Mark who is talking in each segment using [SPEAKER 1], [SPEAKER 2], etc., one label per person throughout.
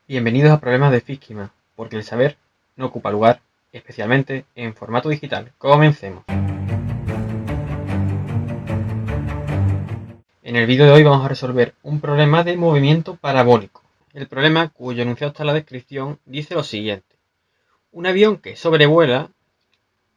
[SPEAKER 1] Bienvenidos a Problemas de Físquima, porque el saber no ocupa lugar, especialmente en formato digital. Comencemos. En el vídeo de hoy vamos a resolver un problema de movimiento parabólico. El problema, cuyo enunciado está en la descripción, dice lo siguiente. Un avión que sobrevuela,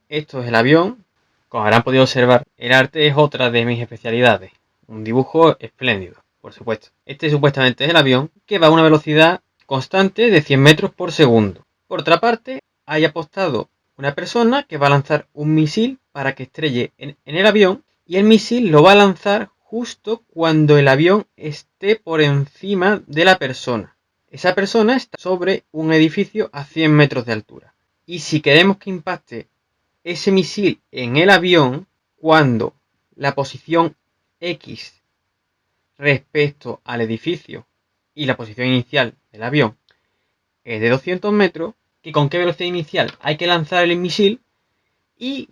[SPEAKER 1] esto es el avión, como habrán podido observar, el arte es otra de mis especialidades. Un dibujo espléndido, por supuesto. Este supuestamente es el avión que va a una velocidad constante de 100 metros por segundo. Por otra parte, hay apostado una persona que va a lanzar un misil para que estrelle en el avión, y el misil lo va a lanzar justo cuando el avión esté por encima de la persona. Esa persona está sobre un edificio a 100 metros de altura. Y si queremos que impacte ese misil en el avión, cuando la posición X respecto al edificio y la posición inicial del avión es de 200 metros, que con qué velocidad inicial hay que lanzar el misil y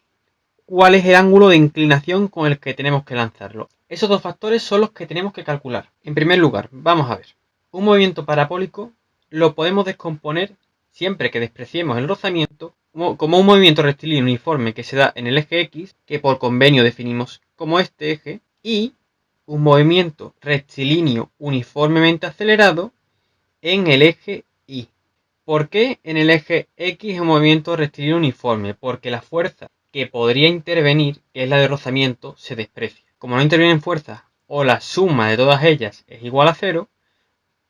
[SPEAKER 1] cuál es el ángulo de inclinación con el que tenemos que lanzarlo. Esos dos factores son los que tenemos que calcular. En primer lugar, vamos a ver. Un movimiento parabólico lo podemos descomponer siempre que despreciemos el rozamiento como un movimiento rectilíneo uniforme que se da en el eje X, que por convenio definimos como este eje, y un movimiento rectilíneo uniformemente acelerado en el eje Y. ¿Por qué en el eje X es un movimiento rectilíneo uniforme? Porque la fuerza que podría intervenir, que es la de rozamiento, se desprecia. Como no intervienen fuerzas o la suma de todas ellas es igual a 0,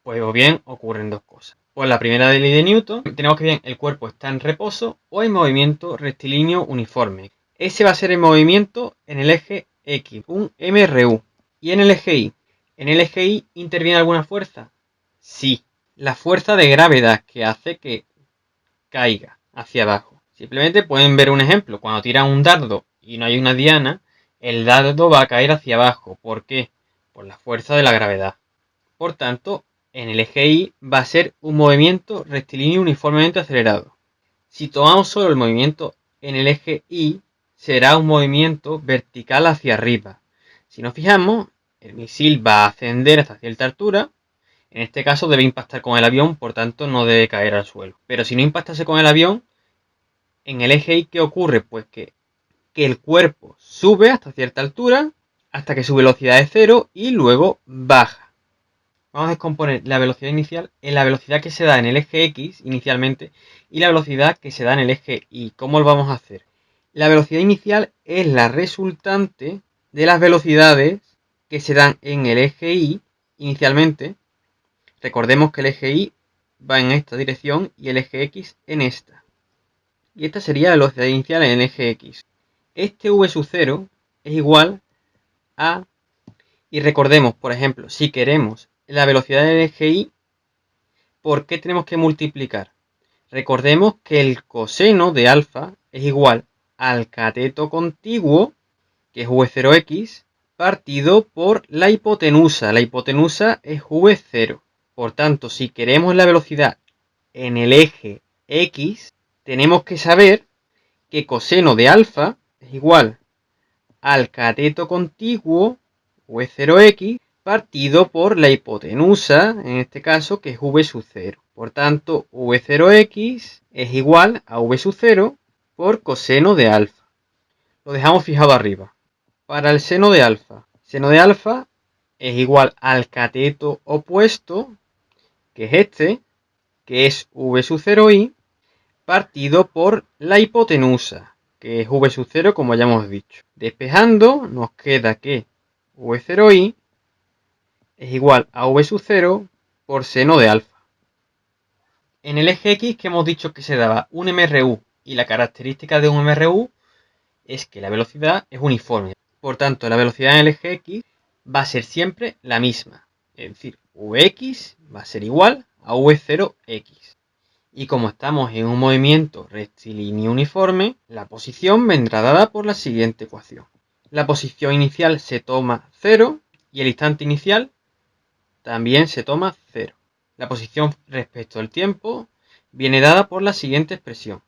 [SPEAKER 1] pues o bien ocurren dos cosas. Pues la primera ley de Newton, tenemos que bien el cuerpo está en reposo o en movimiento rectilíneo uniforme. Ese va a ser el movimiento en el eje X, un MRU. Y en el eje Y. ¿En el eje Y interviene alguna fuerza? Sí. La fuerza de gravedad que hace que caiga hacia abajo. Simplemente pueden ver un ejemplo. Cuando tiran un dardo y no hay una diana, el dardo va a caer hacia abajo. ¿Por qué? Por la fuerza de la gravedad. Por tanto, en el eje Y va a ser un movimiento rectilíneo uniformemente acelerado. Si tomamos solo el movimiento en el eje Y, será un movimiento vertical hacia arriba. Si nos fijamos, el misil va a ascender hasta cierta altura. En este caso debe impactar con el avión, por tanto no debe caer al suelo. Pero si no impactase con el avión, en el eje Y, ¿qué ocurre? Pues que el cuerpo sube hasta cierta altura, hasta que su velocidad es 0 y luego baja. Vamos a descomponer la velocidad inicial en la velocidad que se da en el eje X inicialmente y la velocidad que se da en el eje Y. ¿Cómo lo vamos a hacer? La velocidad inicial es la resultante de las velocidades que se dan en el eje Y inicialmente. Recordemos que el eje Y va en esta dirección y el eje X en esta. Y esta sería la velocidad inicial en el eje X. Este v sub 0 es igual a... Y recordemos, por ejemplo, si queremos la velocidad del eje Y, ¿por qué tenemos que multiplicar? Recordemos que el coseno de alfa es igual al cateto contiguo, que es v0x, partido por la hipotenusa. La hipotenusa es v0. Por tanto, si queremos la velocidad en el eje X, tenemos que saber que coseno de alfa es igual al cateto contiguo, v0x, partido por la hipotenusa, en este caso, que es v sub 0. Por tanto, v0x es igual a v sub 0 por coseno de alfa. Lo dejamos fijado arriba. Para el seno de alfa es igual al cateto opuesto, que es este, que es v sub 0i, partido por la hipotenusa, que es v sub 0 como ya hemos dicho. Despejando nos queda que v0i es igual a v sub 0 por seno de alfa. En el eje X, que hemos dicho que se daba un MRU, y la característica de un MRU es que la velocidad es uniforme. Por tanto, la velocidad en el eje X va a ser siempre la misma. Es decir, Vx va a ser igual a V0x. Y como estamos en un movimiento rectilíneo uniforme, la posición vendrá dada por la siguiente ecuación. La posición inicial se toma 0 y el instante inicial también se toma 0. La posición respecto al tiempo viene dada por la siguiente expresión.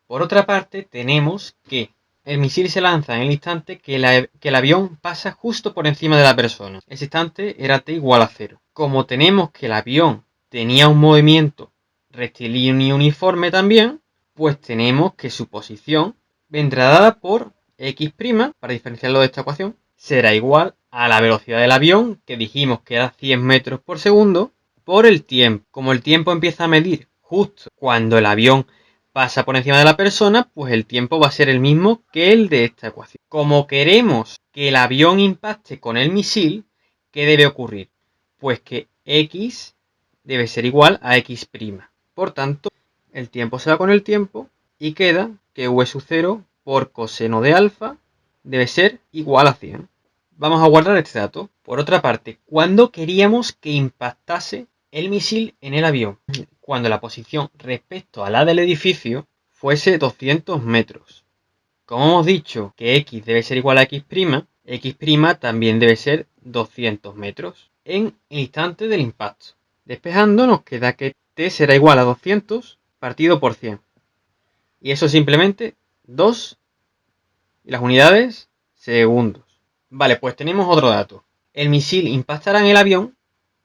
[SPEAKER 1] Por otra parte, tenemos que El misil se lanza en el instante que el avión pasa justo por encima de la persona. Ese instante era t igual a 0. Como tenemos que el avión tenía un movimiento rectilíneo uniforme también, pues tenemos que su posición vendrá dada por x', para diferenciarlo de esta ecuación, será igual a la velocidad del avión, que dijimos que era 100 metros por segundo, por el tiempo. Como el tiempo empieza a medir justo cuando el avión pasa por encima de la persona, pues el tiempo va a ser el mismo que el de esta ecuación. Como queremos que el avión impacte con el misil, ¿qué debe ocurrir? Pues que x debe ser igual a x'. Por tanto, el tiempo se va con el tiempo y queda que v sub 0 por coseno de alfa debe ser igual a 100. Vamos a guardar este dato. Por otra parte, ¿cuándo queríamos que impactase el misil en el avión? Cuando la posición respecto a la del edificio fuese 200 metros. Como hemos dicho que x debe ser igual a x', x' también debe ser 200 metros en el instante del impacto. Despejando nos queda que t será igual a 200 partido por 100. Y eso simplemente 2 y las unidades segundos. Vale, pues tenemos otro dato. El misil impactará en el avión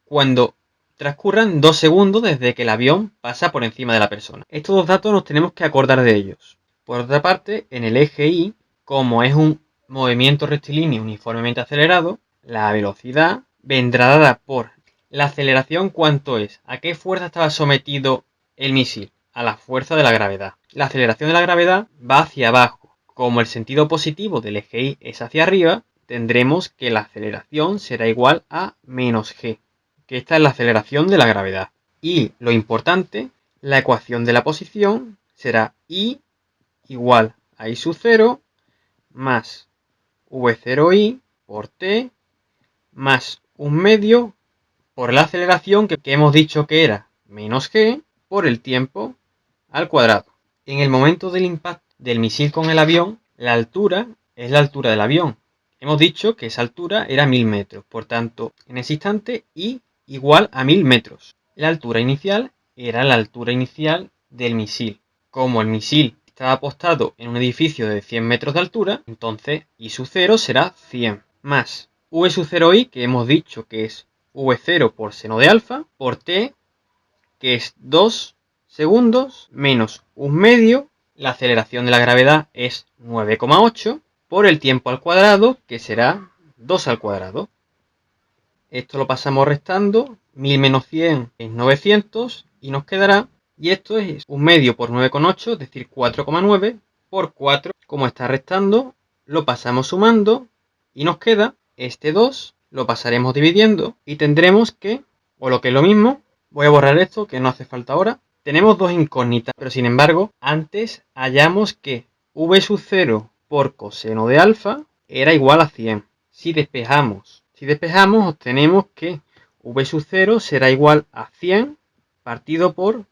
[SPEAKER 1] cuando transcurran 2 segundos desde que el avión pasa por encima de la persona. Estos dos datos nos tenemos que acordar de ellos. Por otra parte, en el eje Y, como es un movimiento rectilíneo uniformemente acelerado, la velocidad vendrá dada por la aceleración. ¿Cuánto es? ¿A qué fuerza estaba sometido el misil? A la fuerza de la gravedad. La aceleración de la gravedad va hacia abajo. Como el sentido positivo del eje Y es hacia arriba, tendremos que la aceleración será igual a menos g, que esta es la aceleración de la gravedad. Y lo importante, la ecuación de la posición será I igual a I sub 0 más V0i por t más 1/2 por la aceleración que hemos dicho que era menos g por el tiempo al cuadrado. En el momento del impacto del misil con el avión, la altura es la altura del avión. Hemos dicho que esa altura era 1000 metros. Por tanto, en ese instante, I igual a 1000 metros. La altura inicial era la altura inicial del misil. Como el misil estaba apostado en un edificio de 100 metros de altura, entonces I sub 0 será 100 más V sub 0i, que hemos dicho que es V0 por seno de alfa, por t, que es 2 segundos, menos 1/2, la aceleración de la gravedad es 9,8, por el tiempo al cuadrado, que será 2 al cuadrado. Esto lo pasamos restando, 1000 menos 100 es 900, y nos quedará, y esto es 1/2 por 9,8, es decir, 4,9, por 4, como está restando, lo pasamos sumando, y nos queda este 2, lo pasaremos dividiendo, y tendremos que, o lo que es lo mismo, voy a borrar esto, que no hace falta ahora. Tenemos dos incógnitas, pero sin embargo, antes hallamos que v sub 0 por coseno de alfa era igual a 100. Si despejamos obtenemos que v sub 0 será igual a 100 partido por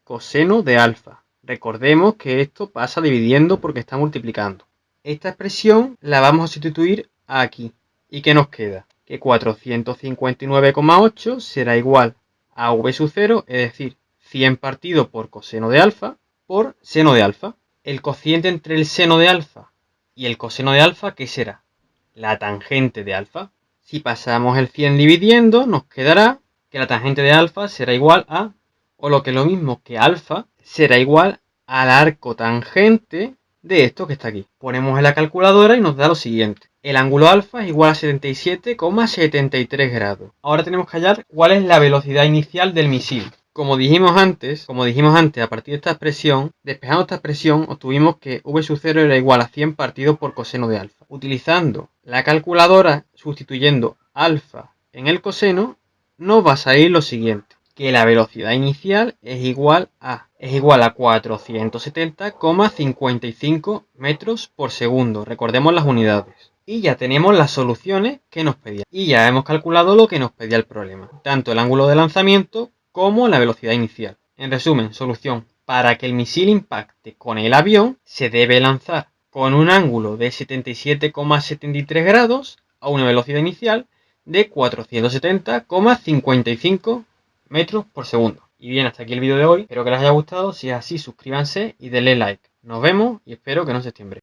[SPEAKER 1] coseno de alfa. Recordemos que esto pasa dividiendo porque está multiplicando. Esta expresión la vamos a sustituir aquí. ¿Y qué nos queda? Que 459,8 será igual a v sub 0, es decir, 100 partido por coseno de alfa por seno de alfa. El cociente entre el seno de alfa y el coseno de alfa, ¿qué será? La tangente de alfa. Si pasamos el 100 dividiendo, nos quedará que la tangente de alfa será igual a, o lo que es lo mismo que alfa, será igual al arco tangente de esto que está aquí. Ponemos en la calculadora y nos da lo siguiente. El ángulo alfa es igual a 77,73 grados. Ahora tenemos que hallar cuál es la velocidad inicial del misil. Como dijimos antes, a partir de esta expresión, despejando esta expresión, obtuvimos que v sub 0 era igual a 100 partido por coseno de alfa. Utilizando la calculadora, sustituyendo alfa en el coseno, nos va a salir lo siguiente. Que la velocidad inicial es igual a 470,55 metros por segundo. Recordemos las unidades. Y ya tenemos las soluciones que nos pedía. Y ya hemos calculado lo que nos pedía el problema. Tanto el ángulo de lanzamiento como la velocidad inicial. En resumen, solución. Para que el misil impacte con el avión, se debe lanzar con un ángulo de 77,73 grados a una velocidad inicial de 470,55 metros por segundo. Y bien, hasta aquí el vídeo de hoy. Espero que les haya gustado. Si es así, suscríbanse y denle like. Nos vemos y espero que no se septiembre.